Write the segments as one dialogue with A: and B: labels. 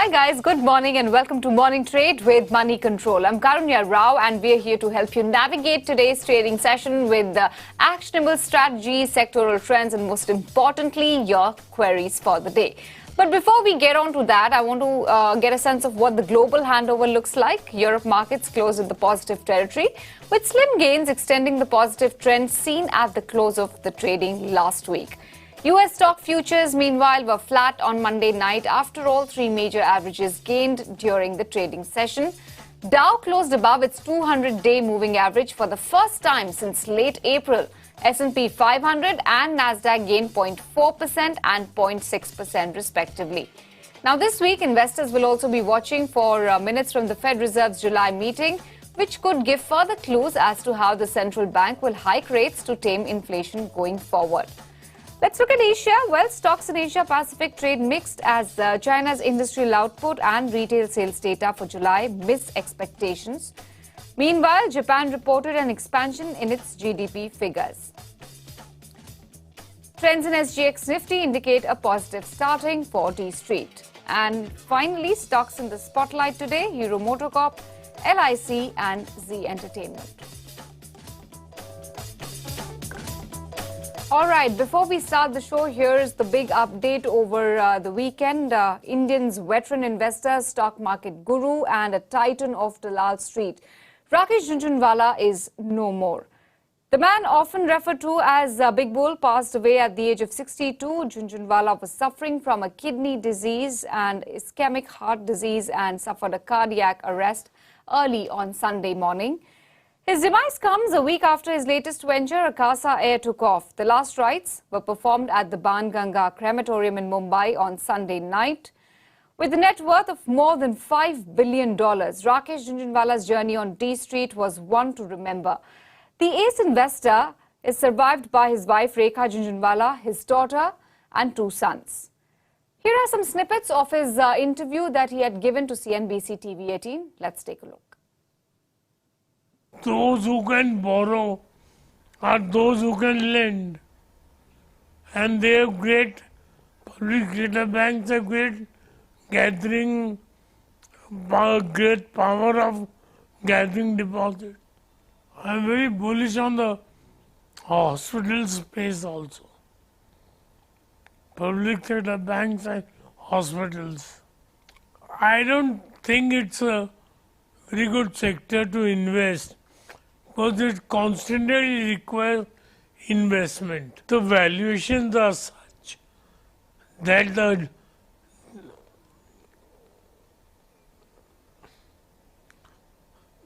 A: Hi guys, good morning and welcome to Morning Trade with Money Control. I'm Karunya Rao and we're here to help you navigate today's trading session with the actionable strategies, sectoral trends and most importantly, your queries for the day. But before we get on to that, I want to get a sense of what the global handover looks like. Europe markets closed in the positive territory, with slim gains extending the positive trend seen at the close of the trading last week. US stock futures, meanwhile, were flat on Monday night after all three major averages gained during the trading session. Dow closed above its 200-day moving average for the first time since late April. S&P 500 and Nasdaq gained 0.4% and 0.6% respectively. Now this week, investors will also be watching for minutes from the Fed Reserve's July meeting, which could give further clues as to how the central bank will hike rates to tame inflation going forward. Let's look at Asia. Well, stocks in Asia Pacific trade mixed as China's industrial output and retail sales data for July missed expectations. Meanwhile, Japan reported an expansion in its GDP figures. Trends in SGX Nifty indicate a positive starting for D Street. And finally, stocks in the spotlight today, Euro Motor Corp, LIC and Z Entertainment. All right, before we start the show, here's the big update over the weekend. Indians' veteran investor, stock market guru and a titan of Dalal Street, Rakesh Jhunjhunwala is no more. The man often referred to as Big Bull passed away at the age of 62. Jhunjhunwala was suffering from a kidney disease and ischemic heart disease and suffered a cardiac arrest early on Sunday morning. His demise comes a week after his latest venture, Akasa Air, took off. The last rites were performed at the Banganga Crematorium in Mumbai on Sunday night. With a net worth of more than $5 billion, Rakesh Jhunjhunwala's journey on D Street was one to remember. The ace investor is survived by his wife Rekha Jhunjhunwala, his daughter and two sons. Here are some snippets of his interview that he had given to CNBC TV 18. Let's take a look.
B: Those who can borrow are those who can lend, and they have great public sector banks have great gathering great power of gathering deposits. I am very bullish on the hospital space also. Public sector banks and hospitals. I don't think it's a very good sector to invest, because it constantly requires investment. The valuations are such that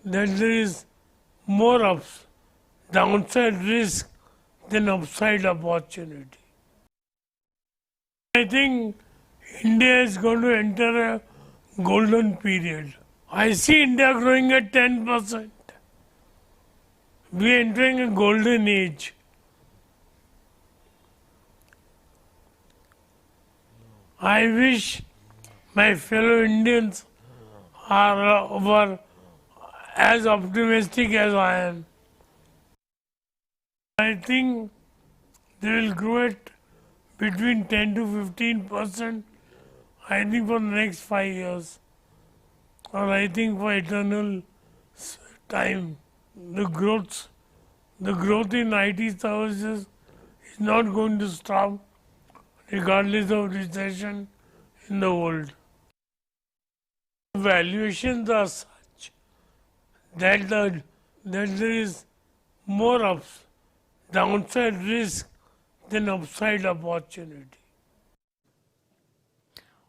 B: there is more downside risk than upside opportunity. I think India is going to enter a golden period. I see India growing at 10%. We are entering a golden age. I wish my fellow Indians were as optimistic as I am. I think they will grow at between 10 to 15%, I think for the next 5 years, or I think for eternal time. The growth in IT services is not going to stop regardless of recession in the world. Valuations are such that there is more downside risk than upside opportunity.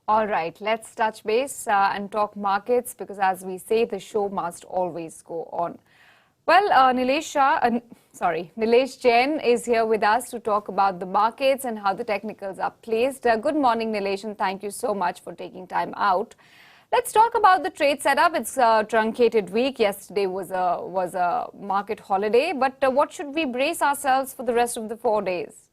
A: All right, let's touch base and talk markets, because as we say, the show must always go on. Well, Nilesh Jain is here with us to talk about the markets and how the technicals are placed. Good morning, Nilesh, and thank you so much for taking time out. Let's talk about the trade setup. It's a truncated week. Yesterday was a market holiday, but what should we brace ourselves for the rest of the 4 days?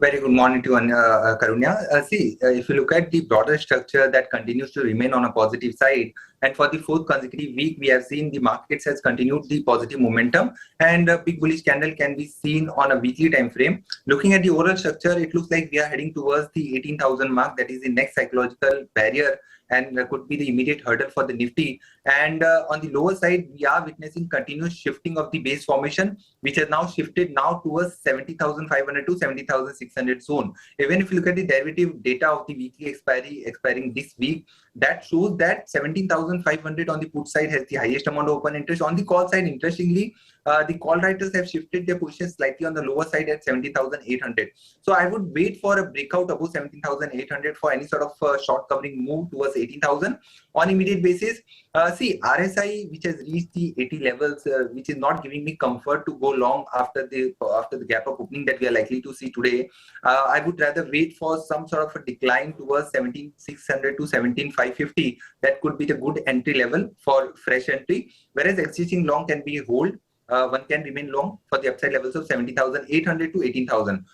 C: Very good morning to Karunya. If you look at the broader structure, that continues to remain on a positive side. And for the fourth consecutive week, we have seen the markets has continued the positive momentum, and a big bullish candle can be seen on a weekly time frame. Looking at the overall structure, it looks like we are heading towards the 18,000 mark. That is the next psychological barrier and could be the immediate hurdle for the Nifty. And on the lower side, we are witnessing continuous shifting of the base formation, which has now shifted now towards 70,500 to 70,600 zone. Even if you look at the derivative data of the weekly expiring this week, that shows that 17,500 on the put side has the highest amount of open interest. On the call side, interestingly, the call writers have shifted their position slightly on the lower side at 17,800. So I would wait for a breakout above 17,800 for any sort of short covering move towards 18,000 on immediate basis. See, RSI, which has reached the 80 levels, which is not giving me comfort to go long after the gap up opening that we are likely to see today. I would rather wait for some sort of a decline towards 17,600 to 17,550. That could be the good entry level for fresh entry, whereas existing long can be hold. One can remain long for the upside levels of 70,800 to 18,000.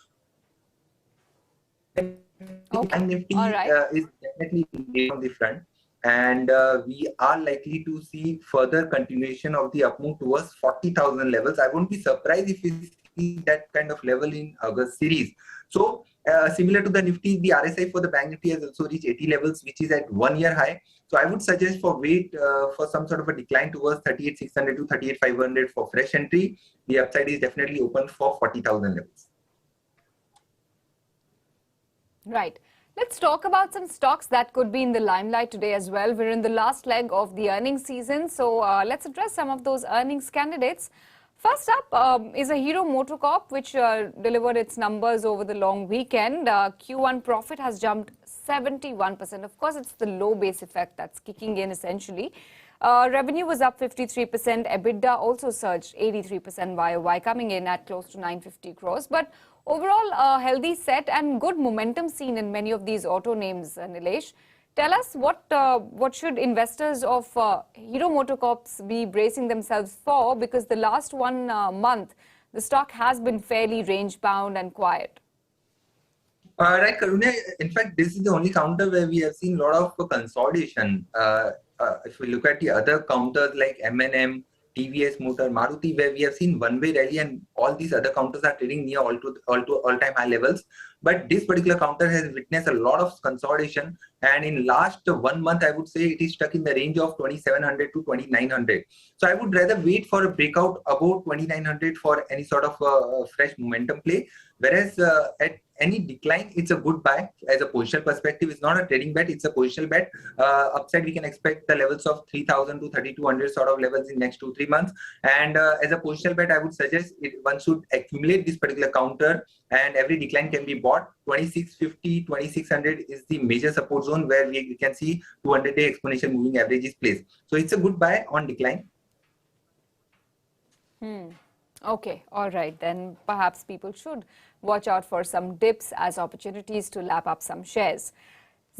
A: Okay.
C: Nifty
A: All right.
C: is definitely on the front, and we are likely to see further continuation of the up move towards 40,000 levels. I won't be surprised if we see that kind of level in August series. So similar to the Nifty, the RSI for the Bank Nifty has also reached 80 levels, which is at 1 year high. So I would suggest for wait for some sort of a decline towards 38,600 to 38,500 for fresh entry. The upside is definitely open for 40,000 levels.
A: Right. Let's talk about some stocks that could be in the limelight today as well. We're in the last leg of the earnings season, so let's address some of those earnings candidates. First up is a Hero MotoCorp, which delivered its numbers over the long weekend. Q1 profit has jumped 71%. Of course, it's the low base effect that's kicking in essentially. Revenue was up 53%. EBITDA also surged 83% YOY, coming in at close to 950 crores. But overall, a healthy set and good momentum seen in many of these auto names, Nilesh. Tell us what should investors of Hero MotoCorps be bracing themselves for, because the last 1 month, the stock has been fairly range bound and quiet.
C: Right, Karunya. In fact, this is the only counter where we have seen a lot of consolidation. If we look at the other counters like M&M, TVS Motor, Maruti, where we have seen one-way rally, and all these other counters are trading near all-time high levels. But this particular counter has witnessed a lot of consolidation, and in last 1 month, I would say it is stuck in the range of 2,700 to 2,900. So I would rather wait for a breakout above 2,900 for any sort of fresh momentum play. Whereas at any decline, it's a good buy as a positional perspective. It's not a trading bet, it's a positional bet. Upside, we can expect the levels of 3,000 to 3,200 sort of levels in next 2-3 months. And as a positional bet, I would suggest one should accumulate this particular counter, and every decline can be bought. 2650, 2600 is the major support zone where we can see 200-day exponential moving average is placed. So it's a good buy on decline.
A: Okay, all right. Then perhaps people should watch out for some dips as opportunities to lap up some shares.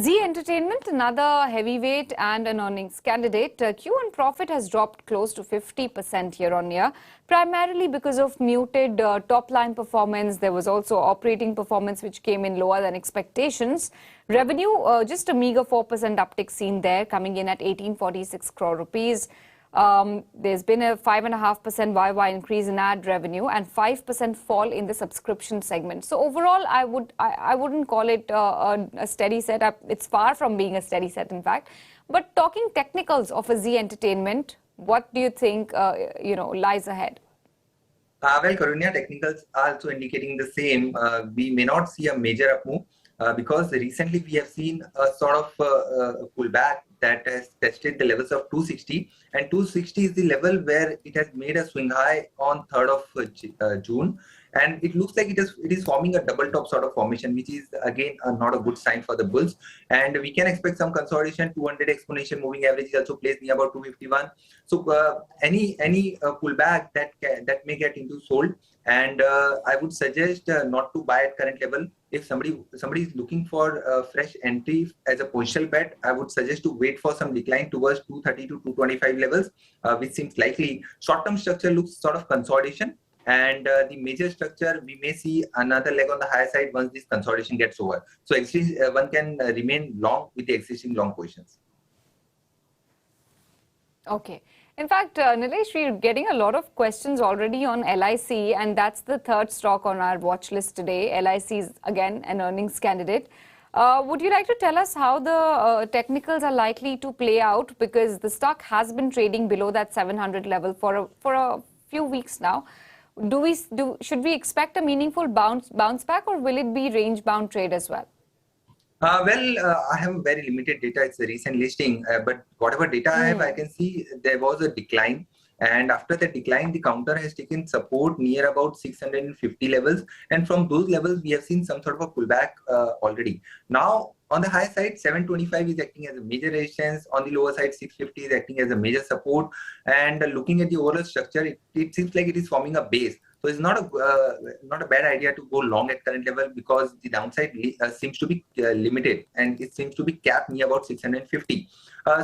A: Zee Entertainment, another heavyweight and an earnings candidate. Q1 profit has dropped close to 50% year on year, primarily because of muted top-line performance. There was also operating performance which came in lower than expectations. Revenue, just a meager 4% uptick seen there, coming in at 1846 crore rupees. There's been a 5.5% YY increase in ad revenue and 5% fall in the subscription segment. So overall, I wouldn't call it a steady setup. It's far from being a steady set, in fact. But talking technicals of a Zee Entertainment, what do you think lies ahead?
C: Well, Karunya, technicals are also indicating the same. We may not see a major up move because recently we have seen a sort of pullback that has tested the levels of 260, and 260 is the level where it has made a swing high on 3rd of June, and it looks like it is forming a double top sort of formation, which is again not a good sign for the bulls. And we can expect some consolidation. 200 exponential moving average is also placed near about 251. So any pullback that may get into sold, and I would suggest not to buy at current level. If somebody is looking for a fresh entry as a positional bet, I would suggest to wait for some decline towards 230 to 225 levels, which seems likely. Short-term structure looks sort of consolidation, and the major structure, we may see another leg on the higher side once this consolidation gets over. So one can remain long with the existing long positions.
A: Okay. In fact, Nilesh, we're getting a lot of questions already on LIC, and that's the third stock on our watch list today. LIC is, again, an earnings candidate. Would you like to tell us how the technicals are likely to play out? Because the stock has been trading below that 700 level for a few weeks now. Should we expect a meaningful bounce back, or will it be range bound trade as well?
C: I have very limited data. It's a recent listing, but whatever data I have, I can see there was a decline. And after the decline, the counter has taken support near about 650 levels. And from those levels, we have seen some sort of a pullback already. Now, on the high side, 725 is acting as a major resistance. On the lower side, 650 is acting as a major support. And looking at the overall structure, it seems like it is forming a base. So it's not a bad idea to go long at current level, because the downside seems to be limited, and it seems to be capped near about 650.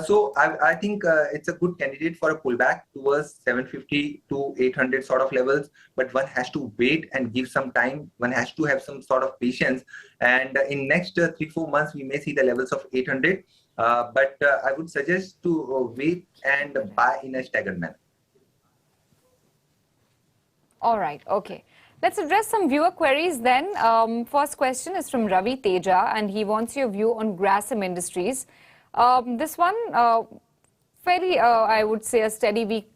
C: So I think it's a good candidate for a pullback towards 750 to 800 sort of levels, but one has to wait and give some time. One has to have some sort of patience, and in next 3-4 months we may see the levels of 800. But I would suggest to wait and buy in a staggered manner.
A: All right, okay. Let's address some viewer queries then. First question is from Ravi Teja, and he wants your view on Grasim Industries. This one, fairly, I would say, a steady week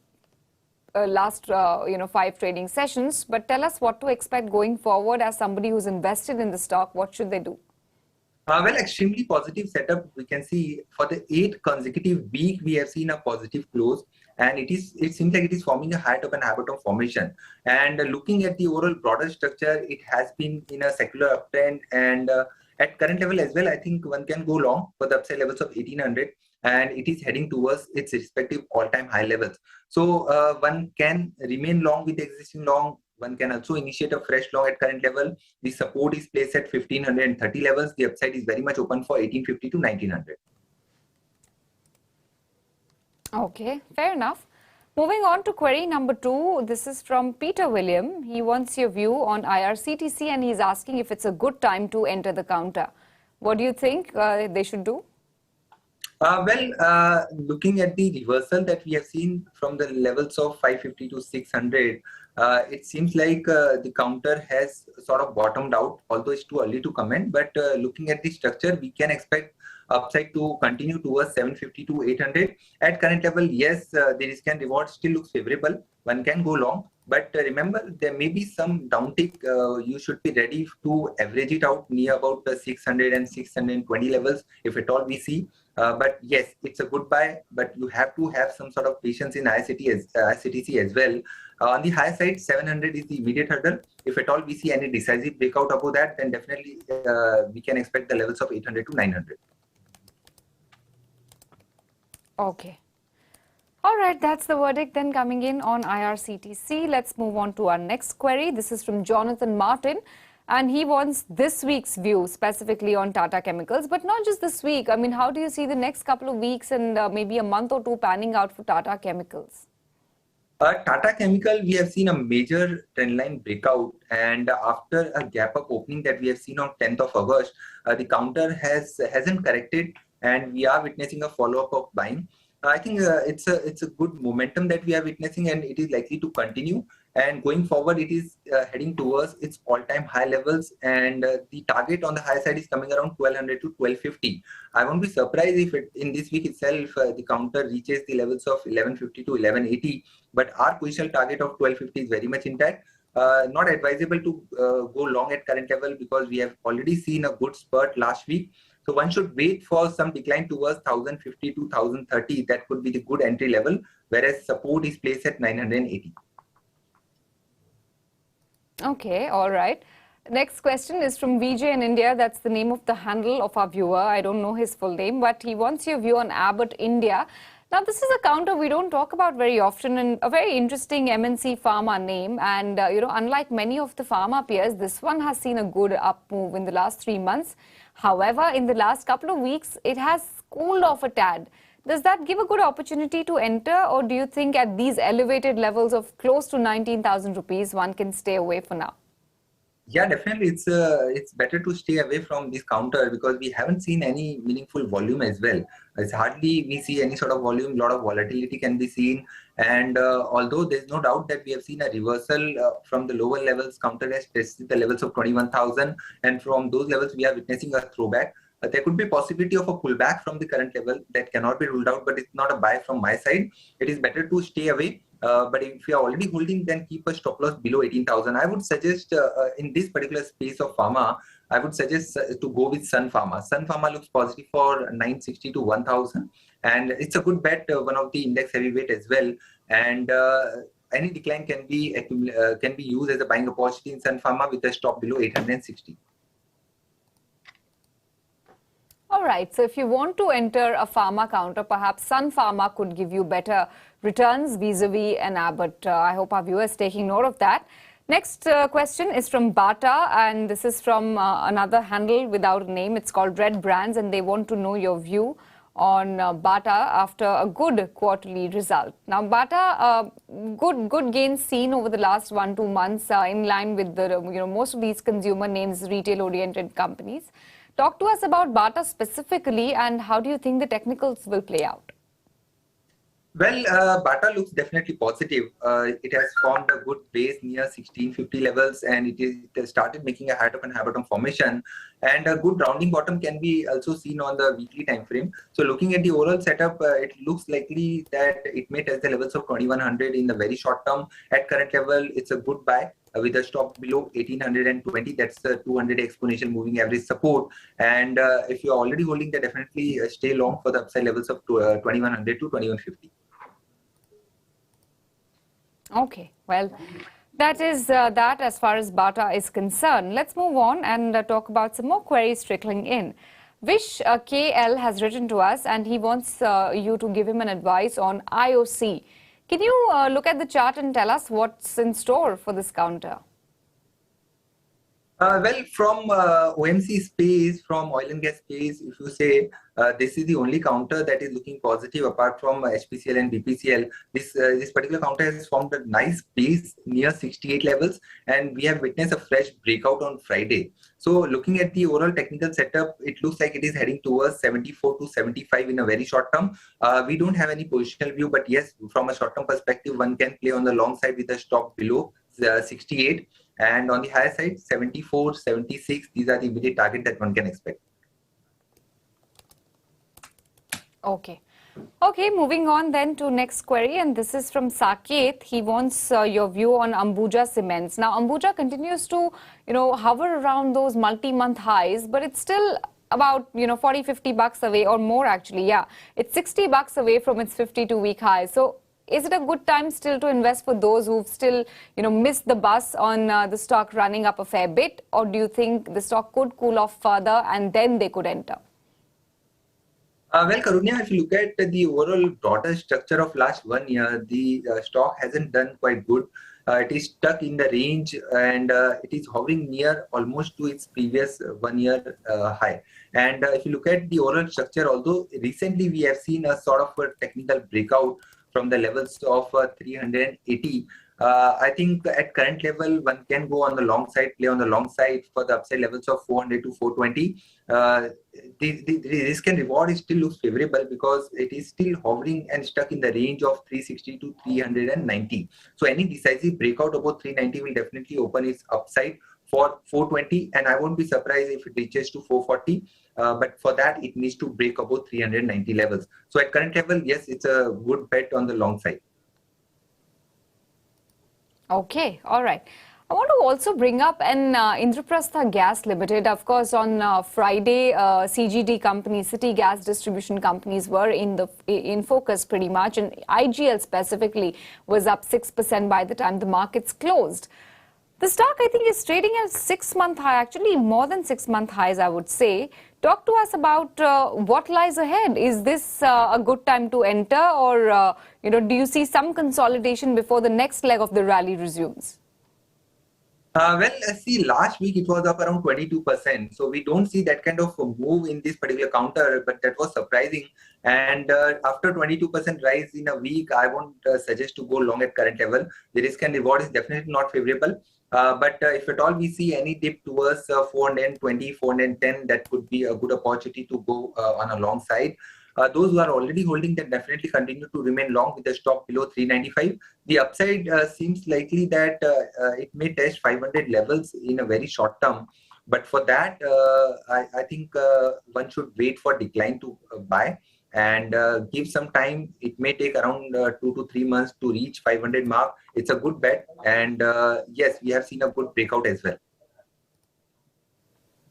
A: last 5 trading sessions. But tell us what to expect going forward as somebody who's invested in the stock. What should they do?
C: Well, extremely positive setup. We can see for the 8th consecutive week, we have seen a positive close. And it seems like it is forming a high top and high bottom formation. And looking at the overall broader structure, it has been in a secular uptrend. And at current level as well, I think one can go long for the upside levels of 1800. And it is heading towards its respective all-time high levels. So one can remain long with the existing long. One can also initiate a fresh long at current level. The support is placed at 1530 levels. The upside is very much open for 1850 to 1900.
A: Okay, fair enough. Moving on to query number 2. This is from Peter William. He wants your view on IRCTC, and he's asking if it's a good time to enter the counter. What do you think they should do?
C: Looking at the reversal that we have seen from the levels of 550 to 600, it seems like the counter has sort of bottomed out, although it's too early to comment. But looking at the structure, we can expect upside to continue towards 750 to 800. At current level, yes, the risk and reward still looks favorable. One can go long. But remember, there may be some downtick. You should be ready to average it out near about the 600 and 620 levels, if at all we see. But yes, it's a good buy, but you have to have some sort of patience in IRCTC as well. On the high side, 700 is the immediate hurdle. If at all we see any decisive breakout above that, then definitely we can expect the levels of 800 to 900.
A: Okay. All right, that's the verdict then coming in on IRCTC. Let's move on to our next query. This is from Jonathan Martin, and he wants this week's view specifically on Tata Chemicals, but not just this week. I mean, how do you see the next couple of weeks and maybe a month or two panning out for Tata Chemicals?
C: Tata Chemical, we have seen a major trendline breakout, and after a gap up opening that we have seen on 10th of August, the counter hasn't corrected, and we are witnessing a follow-up of buying. I think it's a good momentum that we are witnessing, and it is likely to continue. And going forward, it is heading towards its all-time high levels, and the target on the high side is coming around 1200 to 1250. I won't be surprised if in this week itself the counter reaches the levels of 1150 to 1180. But our positional target of 1250 is very much intact. Not advisable to go long at current level, because we have already seen a good spurt last week. So one should wait for some decline towards 1050 to 1030. That could be the good entry level, whereas support is placed at 980.
A: Okay, all right. Next question is from Vijay in India. That's the name of the handle of our viewer. I don't know his full name, but he wants your view on Abbott India. Now, this is a counter we don't talk about very often, and a very interesting MNC pharma name. And, unlike many of the pharma peers, this one has seen a good up move in the last 3 months. However, in the last couple of weeks, it has cooled off a tad. Does that give a good opportunity to enter, or do you think at these elevated levels of close to 19,000 rupees, one can stay away for now?
C: Yeah, definitely. It's better to stay away from this counter, because we haven't seen any meaningful volume as well. It's hardly we see any sort of volume. A lot of volatility can be seen, And although there's no doubt that we have seen a reversal from the lower levels, counter has tested the levels of 21,000, and from those levels we are witnessing a throwback. There could be possibility of a pullback from the current level that cannot be ruled out, but it's not a buy from my side. It is better to stay away. But if you are already holding, then keep a stop loss below 18,000. I would suggest in this particular space of pharma, I would suggest to go with Sun Pharma. Sun Pharma looks positive for 960 to 1,000, and it's a good bet, one of the index heavyweight as well. And any decline can be used as a buying opportunity in Sun Pharma with a stop below 860.
A: All right, so if you want to enter a pharma counter, perhaps Sun Pharma could give you better returns vis-a-vis an Abbott. I hope our viewers taking note of that. Next question is from Bata, and this is from another handle without a name. It's called Red Brands, and they want to know your view on Bata after a good quarterly result. Now, Bata, good gains seen over the last 1-2 months in line with the most of these consumer names, retail-oriented companies. Talk to us about Bata specifically, and how do you think the technicals will play out?
C: Well, Bata looks definitely positive. It has formed a good base near 1650 levels, and it has started making a high-top formation. And a good rounding bottom can be also seen on the weekly time frame. So looking at the overall setup, it looks likely that it may test the levels of 2100 in the very short term. At current level, it's a good buy. With a stop below 1820, that's the 200 exponential moving average support. And if you're already holding, that definitely stay long for the upside levels of 2100 to 2150.
A: Okay, well, that is that as far as Bata is concerned. Let's move on and talk about some more queries trickling in. Vish KL has written to us, and he wants you to give him an advice on IOC. Can you look at the chart and tell us what's in store for this counter?
C: Well, from OMC space, from oil and gas space, if you say this is the only counter that is looking positive apart from HPCL and BPCL, this particular counter has formed a nice base near 68 levels, and we have witnessed a fresh breakout on Friday. So looking at the overall technical setup, it looks like it is heading towards 74 to 75 in a very short term. We don't have any positional view, but yes, from a short term perspective, one can play on the long side with a stop below 68. And on the higher side, 74, 76, these are the immediate target that one can expect.
A: Okay. Okay, moving on then to next query, and this is from Saket. He wants your view on Ambuja Cements. Now, Ambuja continues to, hover around those multi-month highs, but it's still about, 40, 50 bucks away or more actually. Yeah, it's 60 bucks away from its 52-week high. So is it a good time still to invest for those who've still, missed the bus on the stock running up a fair bit? Or do you think the stock could cool off further and then they could enter?
C: Well, Karunya, if you look at the overall broader structure of last 1 year, the stock hasn't done quite good. It is stuck in the range, and it is hovering near almost to its previous 1 year high. And if you look at the overall structure, although recently we have seen a sort of a technical breakout from the levels of 380, I think at current level, one can go on the long side, play on the long side for the upside levels of 400 to 420. The risk and reward still looks favorable because it is still hovering and stuck in the range of 360 to 390. So any decisive breakout above 390 will definitely open its upside for 420, and I won't be surprised if it reaches to 440. But for that, it needs to break above 390 levels. So at current level, yes, it's a good bet on the long side.
A: Okay, all right. I want to also bring up an Indraprastha Gas Limited. Of course, on Friday, CGD companies, city gas distribution companies were in focus pretty much, and IGL specifically was up 6% by the time the markets closed. The stock, I think, is trading at 6-month high, actually more than 6-month highs, I would say. Talk to us about what lies ahead. Is this a good time to enter, or do you see some consolidation before the next leg of the rally resumes?
C: Well, see, last week it was up around 22%. So we don't see that kind of a move in this particular counter, but that was surprising. And after 22% rise in a week, I won't suggest to go long at current level. The risk and reward is definitely not favorable. But if at all we see any dip towards 420, 410, that could be a good opportunity to go on a long side. Those who are already holding, then definitely continue to remain long with the stop below 395. The upside seems likely that it may test 500 levels in a very short term. But for that, I think one should wait for decline to buy and give some time. It may take around 2 to 3 months to reach 500 mark. It's a good bet. And yes, we have seen a good breakout as well.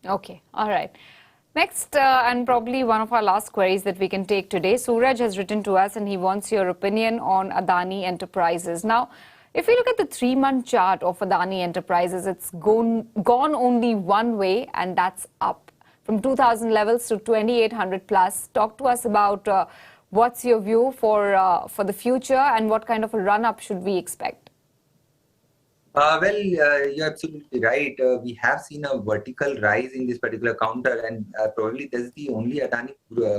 A: Okay, all right. Next, and probably one of our last queries that we can take today, Suraj has written to us and he wants your opinion on Adani Enterprises. Now, if we look at the 3-month chart of Adani Enterprises, it's gone only one way, and that's up from 2,000 levels to 2,800 plus. Talk to us about what's your view for the future and what kind of a run-up should we expect?
C: Well, you're absolutely right. We have seen a vertical rise in this particular counter, and probably that's the only Adani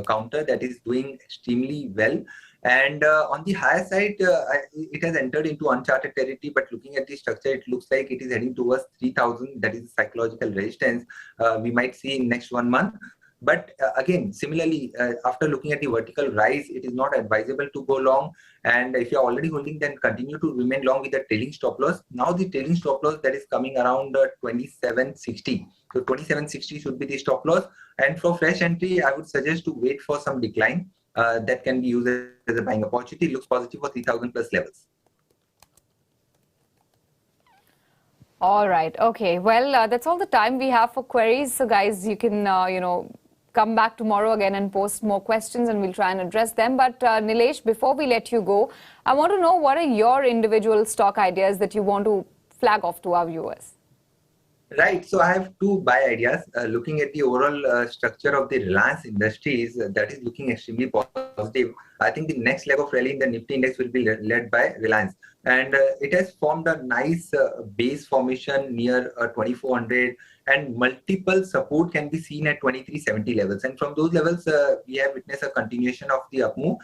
C: counter that is doing extremely well. And on the higher side, it has entered into uncharted territory, but looking at the structure, it looks like it is heading towards 3,000. That is psychological resistance we might see in next 1 month. But again, similarly, after looking at the vertical rise, it is not advisable to go long. And if you're already holding, then continue to remain long with the trailing stop loss. Now the trailing stop loss that is coming around 2760. So 2760 should be the stop loss. And for fresh entry, I would suggest to wait for some decline. That can be used as a buying opportunity. It looks positive for 3,000 plus levels.
A: All right. Okay. Well, that's all the time we have for queries. So, guys, you can, come back tomorrow again and post more questions and we'll try and address them. But Nilesh, before we let you go, I want to know what are your individual stock ideas that you want to flag off to our viewers?
C: Right. So I have two buy ideas. Looking at the overall structure of the Reliance Industries, that is looking extremely positive. I think the next leg of rally in the Nifty index will be led by Reliance. And it has formed a nice base formation near 2400, and multiple support can be seen at 2370 levels. And from those levels, we have witnessed a continuation of the up move.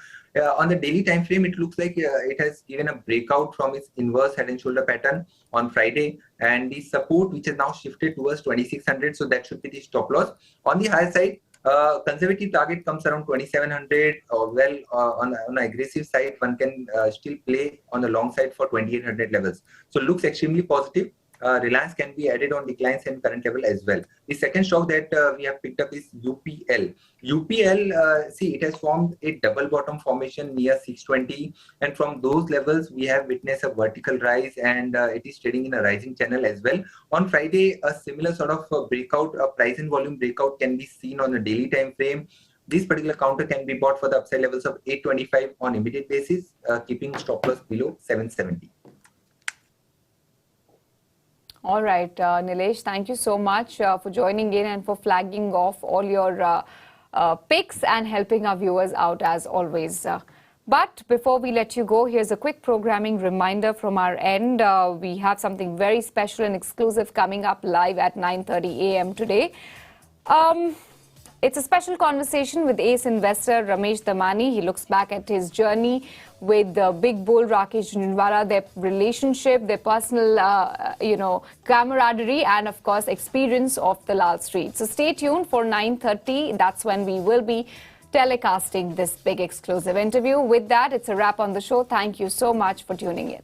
C: On the daily time frame, it looks like it has given a breakout from its inverse head and shoulder pattern on Friday, and the support which has now shifted towards 2600. So that should be the stop loss. On the higher side, conservative target comes around 2700, or well, on the aggressive side, one can still play on the long side for 2800 levels. So looks extremely positive. Reliance can be added on declines and current level as well. The second stock that we have picked up is UPL. UPL, see, it has formed a double bottom formation near 620, and from those levels we have witnessed a vertical rise, and it is trading in a rising channel as well. On Friday, a similar sort of breakout, a price and volume breakout can be seen on a daily time frame. This particular counter can be bought for the upside levels of 825 on immediate basis, keeping stop loss below 770.
A: All right, Nilesh, thank you so much for joining in and for flagging off all your picks and helping our viewers out as always. But before we let you go, here's a quick programming reminder from our end. We have something very special and exclusive coming up live at 9:30 a.m. today. It's a special conversation with ace investor Ramesh Damani. He looks back at his journey with the big bull Rakesh Jhunjhunwala, their relationship, their personal, camaraderie, and of course experience of the Lal Street. So stay tuned for 9:30. That's when we will be telecasting this big exclusive interview. With that, it's a wrap on the show. Thank you so much for tuning in.